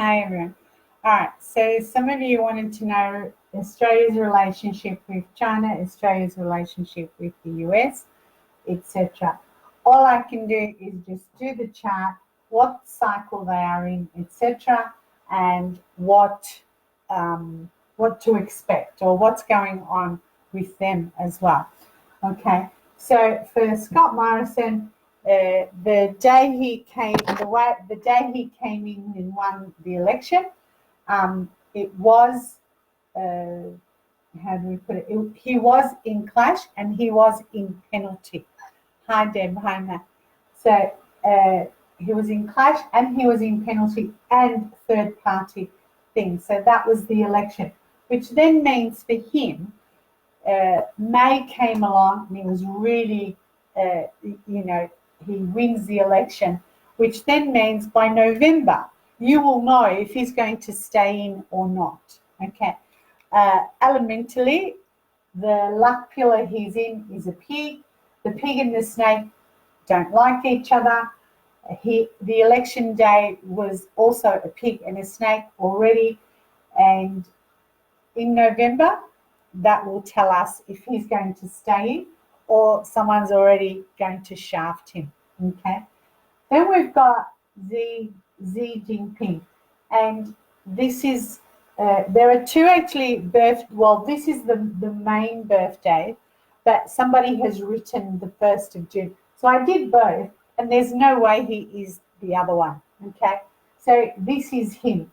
Hi, everyone. All right, so some of you wanted to know Australia's relationship with China, Australia's relationship with the US, etc. All I can do is just do the chart, what cycle they are in, etc., and what to expect or what's going on with them as well. Okay, so for Scott Morrison, the day he came in and won the election, it was how do we put it? He was in clash and he was in penalty. Hi Deb, hi Matt. So he was in clash and he was in penalty and third party thing. So that was the election, which then means for him, May came along and he was really, he wins the election, which then means by November, you will know if he's going to stay in or not. Okay. Elementally, the luck pillar he's in is a pig. The pig and the snake don't like each other. The election day was also a pig and a snake already. And in November, that will tell us if he's going to stay in or someone's already going to shaft him. Okay. Then we've got Xi JinPing. And this is, there are two actually this is the main birthday, but somebody has written the 1st of June. So I did both, and there's no way he is the other one. Okay. So this is him.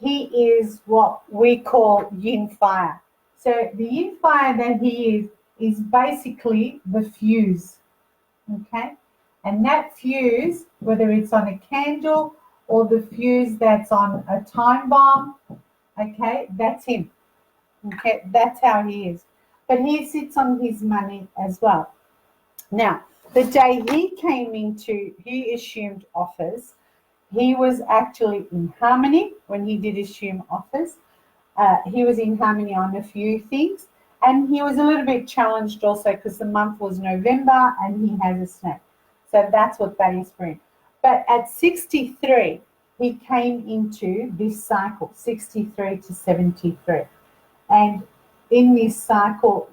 He is what we call yin fire. So the yin fire that he is basically the fuse, okay? And that fuse, whether it's on a candle or the fuse that's on a time bomb, okay, that's him, okay? That's how he is. But he sits on his money as well. Now, the day he assumed office, he was actually in harmony when he did assume office. He was in harmony on a few things, and he was a little bit challenged also because the month was November and he has a snake. So that's what that is for him. But at 63, he came into this cycle, 63 to 73. And in this cycle,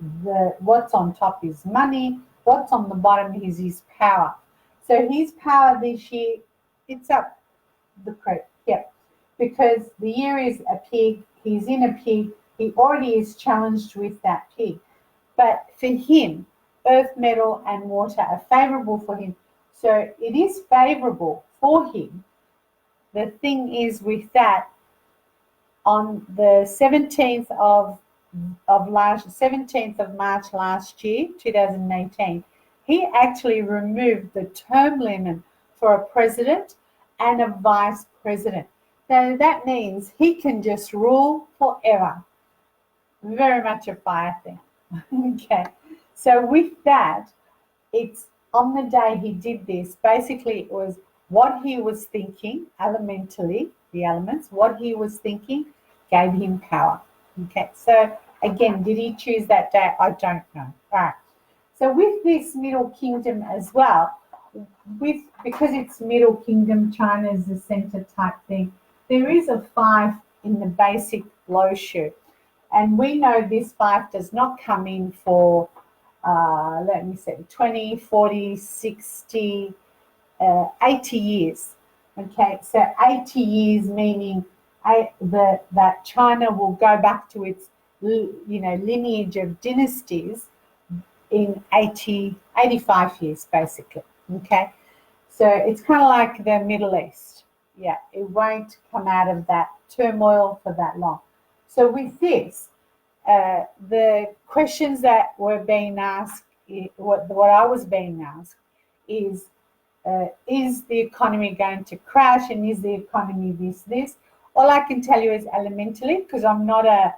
what's on top is money, what's on the bottom is his power. So his power this year, it's up the creek, yeah, because the year is a pig. He's in a pig. He already is challenged with that pig. But for him, earth, metal, and water are favorable for him. So it is favorable for him. The thing is with that, on the 17th of March last year, 2018, he actually removed the term limit for a president and a vice president. So that means he can just rule forever. Very much a fire thing. Okay. So with that, it's on the day he did this, basically it was what he was thinking, elementally, the elements, what he was thinking gave him power. Okay. So again, did he choose that day? I don't know. All right. So with this Middle Kingdom as well, because it's Middle Kingdom, China is the center type thing, there is a 5 in the basic low shoe. And we know this 5 does not come in for, 20, 40, 60, 80 years. Okay, so 80 years meaning that China will go back to its lineage of dynasties in 85 years, basically. Okay, so it's kind of like the Middle East. Yeah, it won't come out of that turmoil for that long. So with this, the questions that were being asked, what I was being asked is the economy going to crash, and is the economy this? All I can tell you is elementally, because I'm not a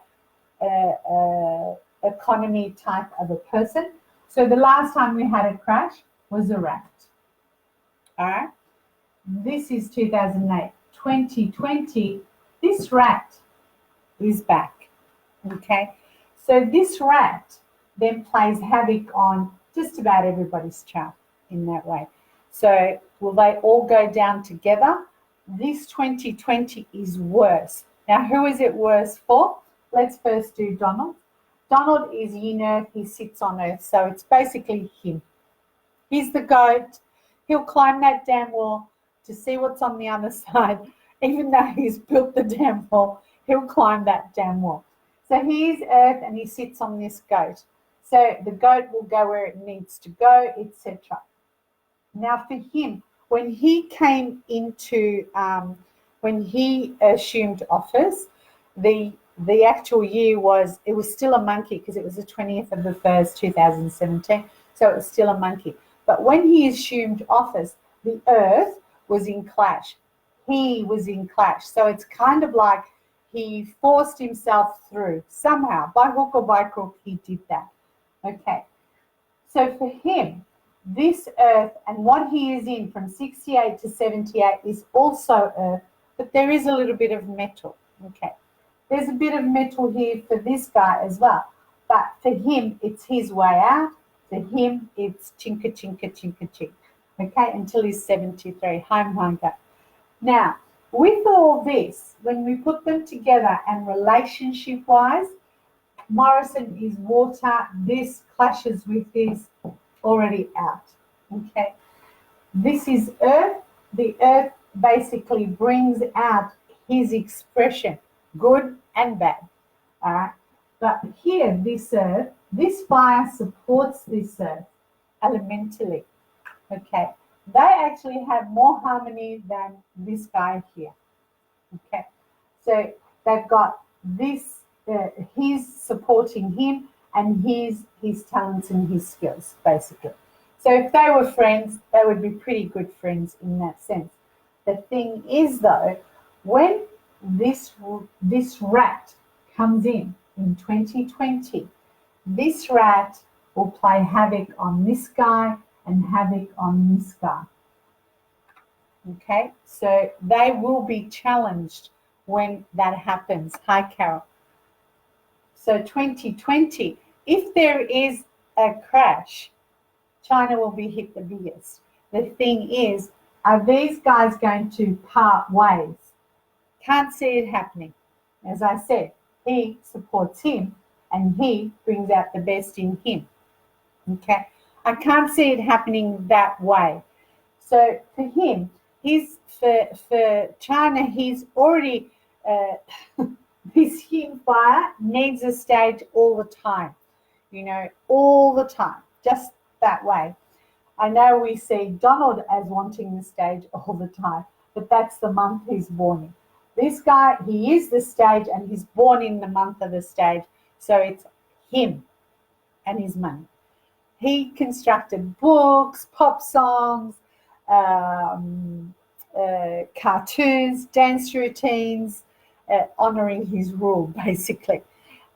economy type of a person. So the last time we had a crash was a rat. All right. This is 2008. 2020, this rat is back. Okay. So this rat then plays havoc on just about everybody's chart in that way. So will they all go down together? this 2020 is worse. Now, who is it worse for? Let's first do Donald. Donald is in Earth, he sits on Earth, so it's basically him. He's the goat. He'll climb that damn wall to see what's on the other side. Even though he's built the damn wall, he'll climb that damn wall. So he's Earth and he sits on this goat. So the goat will go where it needs to go, etc. Now for him, when he came into, when he assumed office, the actual year was, it was still a monkey because it was the 20th of the 1st, 2017. So it was still a monkey. But when he assumed office, the Earth was in clash. He was in clash. So it's kind of like he forced himself through somehow. By hook or by crook, he did that. Okay. So for him, this Earth and what he is in from 68 to 78 is also Earth, but there is a little bit of metal. Okay. There's a bit of metal here for this guy as well. But for him, it's his way out. For him, it's chinka, chinka, chinka, chink. Okay, until he's 73. Home, go. Now, with all this, when we put them together and relationship-wise, Morrison is water. This clashes with his already out. Okay. This is Earth. The Earth basically brings out his expression, good and bad. All right. But here, this Earth, this fire supports this Earth elementally. Okay. They actually have more harmony than this guy here. Okay. So they've got this, he's supporting him and his talents and his skills, basically. So if they were friends, they would be pretty good friends in that sense. The thing is, though, when this rat comes in 2020, this rat will play havoc on this guy and havoc on this guy. Okay, so they will be challenged when that happens. Hi, Carol. So 2020, if there is a crash, China will be hit the biggest. The thing is, are these guys going to part ways? Can't see it happening. As I said, he supports him and he brings out the best in him. Okay, I can't see it happening that way. So for him, for China, he's already this him fire needs a stage all the time. You know, all the time, just that way. I know we see Donald as wanting the stage all the time, but that's the month he's born in. This guy, he is the stage and he's born in the month of the stage. So it's him and his money. He constructed books, pop songs, cartoons, dance routines, honoring his rule, basically.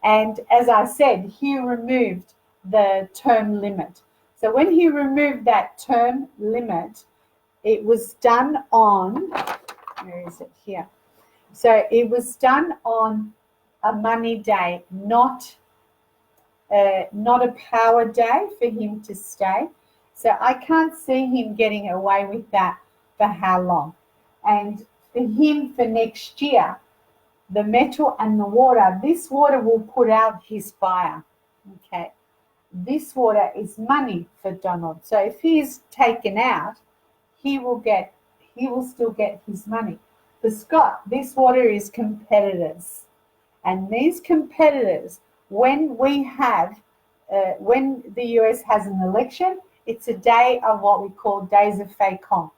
And as I said, he removed the term limit. So when he removed that term limit, it was done on, where is it here? So it was done on a money day, not a power day for him to stay. So I can't see him getting away with that for how long. And for him for next year, the metal and the water, this water will put out his fire. Okay. This water is money for Donald. So if he's taken out, he will still get his money. For Scott, this water is competitors. And these competitors, when the US has an election, it's a day of what we call days of Fei-Kong.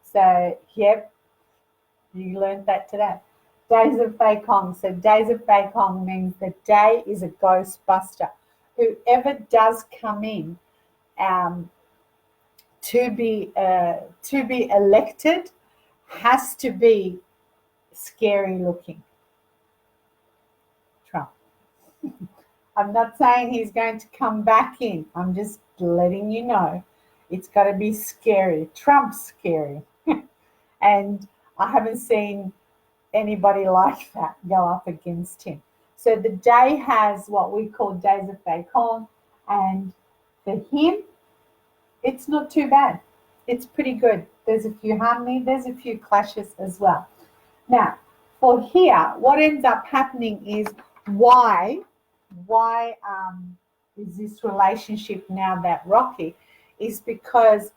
So, yep, you learned that today. Days of Fei-Kong. So days of Fei-Kong means the day is a Ghostbuster. Whoever does come in to be elected has to be scary looking. Trump. I'm not saying he's going to come back in. I'm just letting you know it's got to be scary. Trump's scary. And I haven't seen anybody like that go up against him. So the day has what we call days of Fei-Kong, and for him, it's not too bad. It's pretty good. there's a few harmony, there's a few clashes as well. Now, for here, what ends up happening is why is this relationship now that rocky? Is because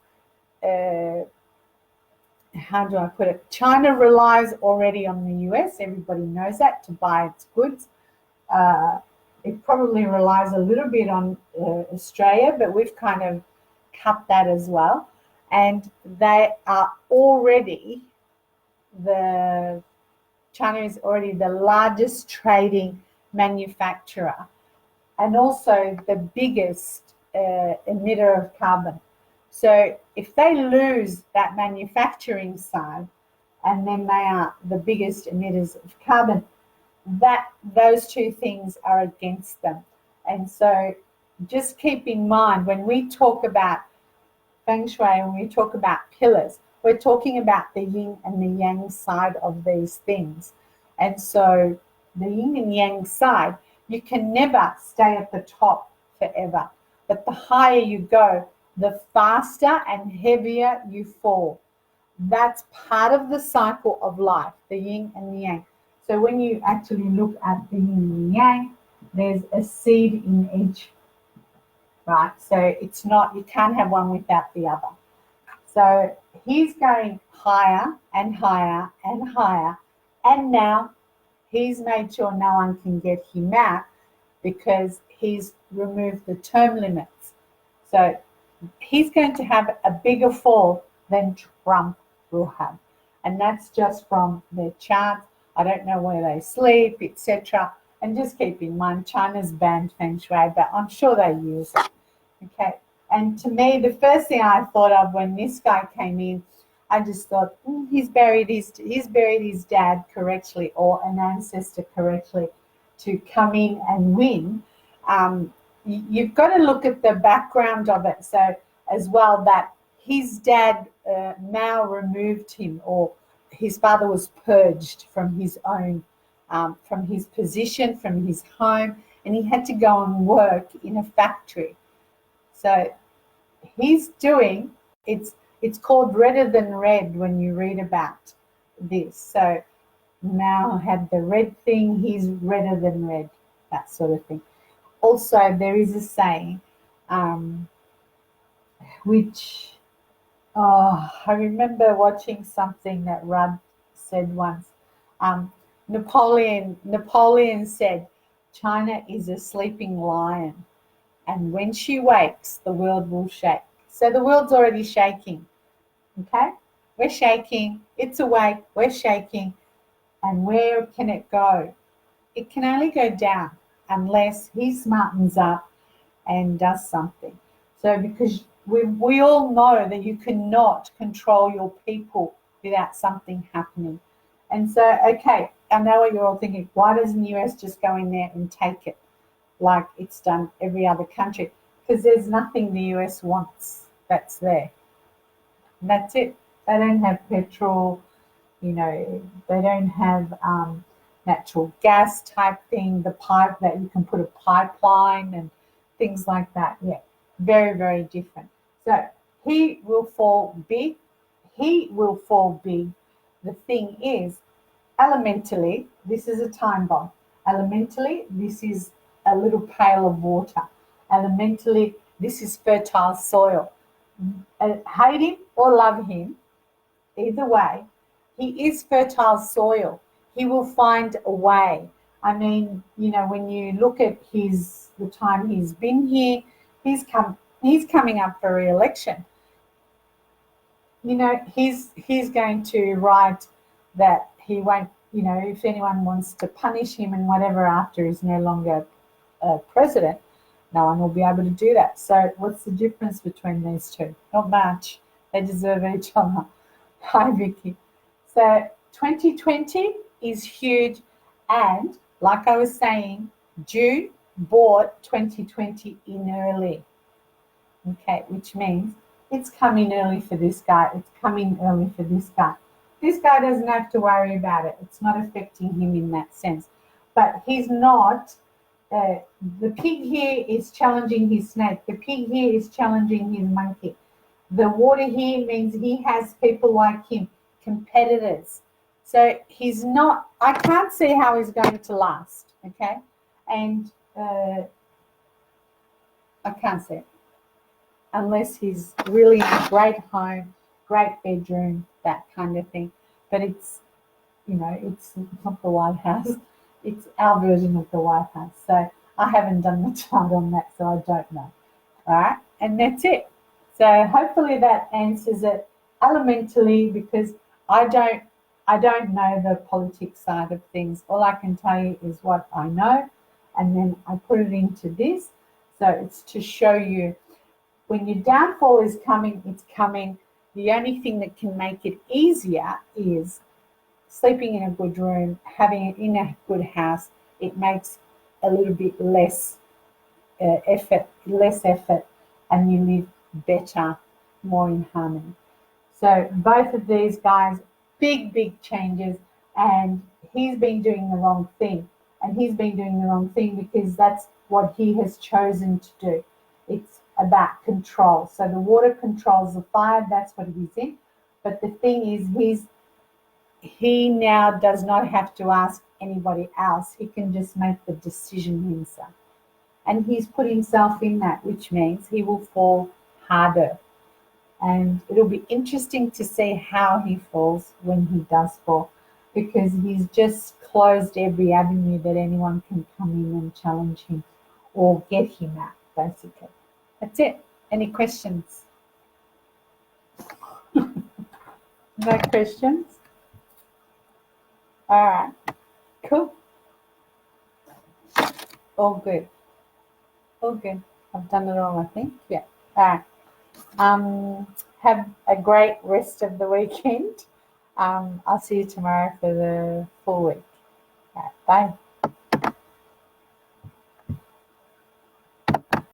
how do I put it? China relies already on the US. Everybody knows that, to buy its goods. It probably relies a little bit on Australia, but we've kind of cut that as well. And they are already China is already the largest trading manufacturer and also the biggest emitter of carbon. So if they lose that manufacturing side, and then they are the biggest emitters of carbon, those two things are against them. And so just keep in mind, when we talk about feng shui, when we talk about pillars, we're talking about the yin and the yang side of these things. And so the yin and yang side, you can never stay at the top forever. But the higher you go, the faster and heavier you fall. That's part of the cycle of life, the yin and the yang. So when you actually look at the yin and the yang, there's a seed in each, right? So it's not, you can't have one without the other. So he's going higher and higher and higher. And now he's made sure no one can get him out because he's removed the term limits. So he's going to have a bigger fall than Trump will have. And that's just from their charts. I don't know where they sleep, etc. And just keep in mind, China's banned feng shui, but I'm sure they use it. Okay. And to me, the first thing I thought of when this guy came in, I just thought, he's buried his dad correctly, or an ancestor correctly, to come in and win. You've got to look at the background of it. So as well, that his dad Mao removed him, or his father was purged from his own, from his position, from his home, and he had to go and work in a factory. So he's doing, it's called redder than red when you read about this. So Mao had the red thing, he's redder than red, that sort of thing. Also, there is a saying, which, I remember watching something that Rudd said once. Napoleon said, China is a sleeping lion, and when she wakes, the world will shake. So the world's already shaking, okay? We're shaking, it's awake, we're shaking, and where can it go? It can only go down unless he smartens up and does something. So because we all know that you cannot control your people without something happening. And so, okay, I know what you're all thinking. Why doesn't the US just go in there and take it like it's done every other country? Because there's nothing the US wants that's there. And that's it. They don't have petrol, they don't have natural gas type thing, the pipe that you can put a pipeline and things like that. Yeah, very, very different. So he will fall big. He will fall big. The thing is, elementally, this is a time bomb. Elementally, this is a little pail of water. Elementally, this is fertile soil. Hate him or love him, either way, he is fertile soil. He will find a way. I mean, when you look at the time he's been here, he's coming up for re-election. He's going to write that he won't, if anyone wants to punish him and whatever after he's no longer president, no one will be able to do that. So what's the difference between these two? Not much. They deserve each other. Hi, Vicky. So 2020 is huge. And like I was saying, June bought 2020 in early. Okay, which means it's coming early for this guy. It's coming early for this guy. This guy doesn't have to worry about it. It's not affecting him in that sense. But he's not, the pig here is challenging his snake. The pig here is challenging his monkey. The water here means he has people like him, competitors. So he's not, I can't see how he's going to last, okay? And I can't see it unless he's really in a great home, great bedroom, that kind of thing. But it's, it's not the White House. It's our version of the White House. So I haven't done the chart on that, so I don't know. All right, and that's it. So hopefully that answers it elementally, because I don't know the politics side of things. All I can tell you is what I know, and then I put it into this. So it's to show you when your downfall is coming, it's coming. The only thing that can make it easier is sleeping in a good room, having it in a good house. It makes a little bit less effort, and you live better, more in harmony. So both of these guys, big changes, and he's been doing the wrong thing. And he's been doing the wrong thing because that's what he has chosen to do. It's about control. So the water controls the fire, that's what he's in. But the thing is, he now does not have to ask anybody else. He can just make the decision himself. And he's put himself in that, which means he will fall harder. And it'll be interesting to see how he falls when he does fall, because he's just closed every avenue that anyone can come in and challenge him or get him at, basically. That's it. Any questions? No questions? All right. Cool. All good. All good. I've done it all, I think. Yeah. All right. Have a great rest of the weekend. I'll see you tomorrow for the full week. All right, bye.